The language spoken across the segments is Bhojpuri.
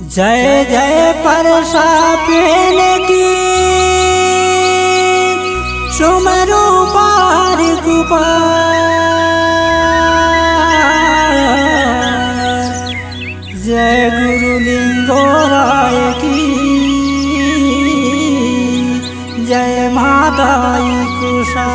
जय जय परसा पेन की सुमरो पार गुपार। जय गुरु लिंगोराय की जय माता कुशा।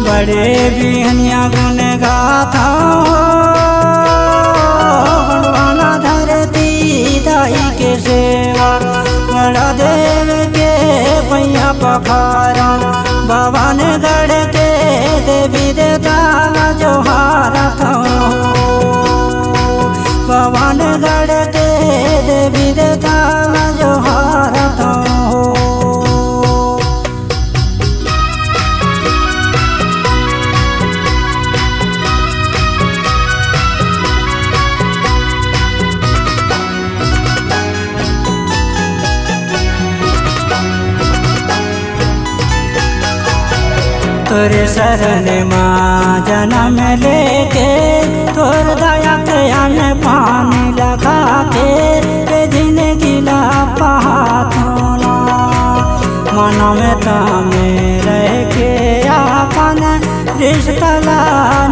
बड़े बिहनिया गुण गाथा बनवाना धरती दाई के सेवा। बड़ा देव के पैया पखारा भवन गढ़ के देवी देवता जोहार था। भवन गढ़ के देवी देवता जोहार था। तोरे शरण माँ जन्म लेके तोर दया के अन्न पानी लगा के जिंदगी ला पहाथोना। मन में तामे रह के अपन रिश्ता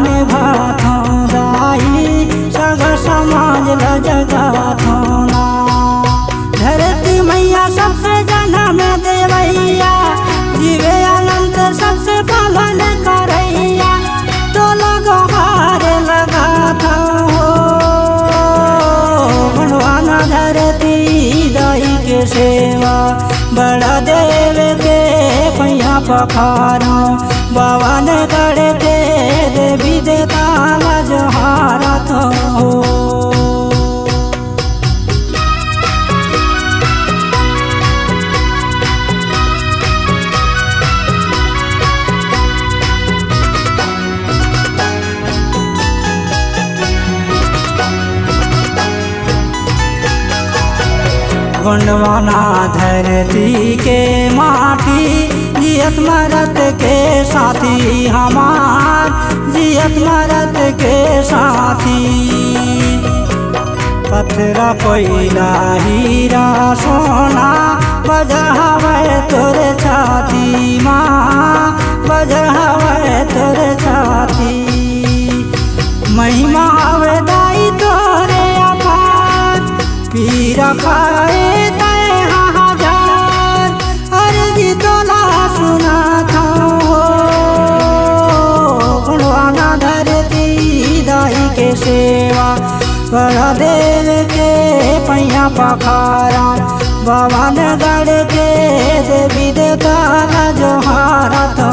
निभाथो दाई सग समाज ला जगाथोना। धरती मैया सबसे जन्म देवैया जीवे अनंत सबसे पालन करैया। तो लगहार लगा था बनवाना धरती दाई के सेवा। बड़ा देव के पैया पखारा भवन गढ़ के देवी देवता जोहारा था। गुणवाना धरती के माटी जियत मरत के साथी हमार जियत मरत के साथी। पत्थरा कोयला हीरा सोना बजहावे तोरे छाती माँ बजहावे तोरे छाती। महिमा हवे दाई तोरे अपार पीरा खाए तय हजार। अर्जी तोला सुना था गुणवाना धरती दाई के सेवा। बड़ा देव के पैया पखारा भवन गढ़ के देवी देवता जोहारा था।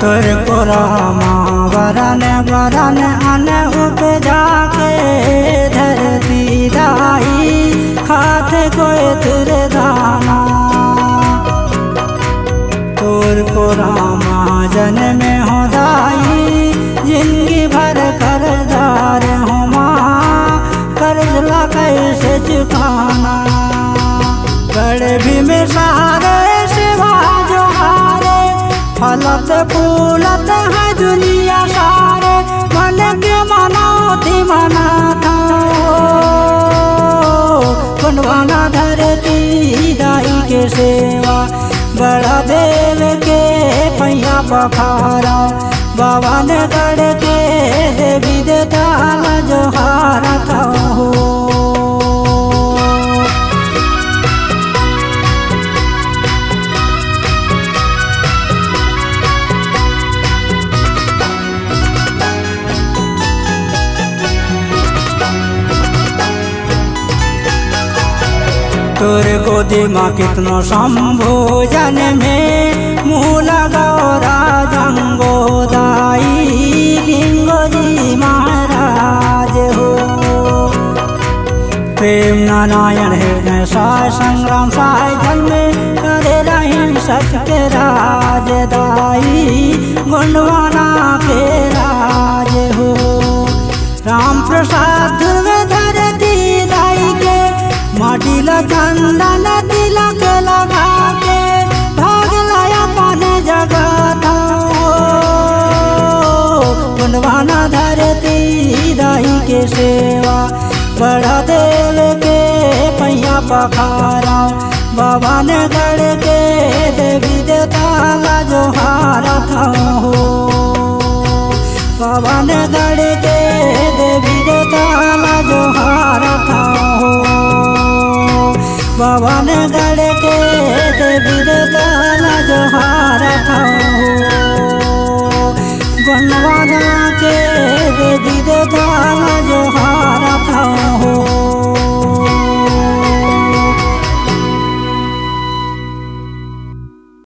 तोर को रामा वरन वरन अन उपजा के धरती दाई खात कोई तुर दाना। तोर को रामा जन में हो दाई जिंदगी भर कर्जदार हो माँ कर्ज ला कैसे चुकाना। बड़े भी में सारे सेवा जोहारे फलत फूलत है दुनिया सारे। मन के मनौती मनाता बनवाना धरती दाई के सेवा। बड़ा देव के पैया पखारा भवन गढ़ के देवी देवता जोहारा था। तोर गोदी माँ कितनो संभोजन में मुँह लगाओ राजंगो दाई। प्रेम नारायण हृदय साय संग्राम साय जल में करे रही सत्य राज दाई गुणवाना के राज हो। राम प्रसाद में धरती दाई के माटी ला चंदन तिलक लगा के भाग लाया पाने जगत गुणवाना धरती दाई के सेवा बड़ा देव के पैया पखारा भवन गढ़ के देवी देवता ला जोहारा था हो। भवन गढ़ के देवी देवता ला जोहारा था हो। भवन गढ़ के देवी देवता ला जोहारा था हो।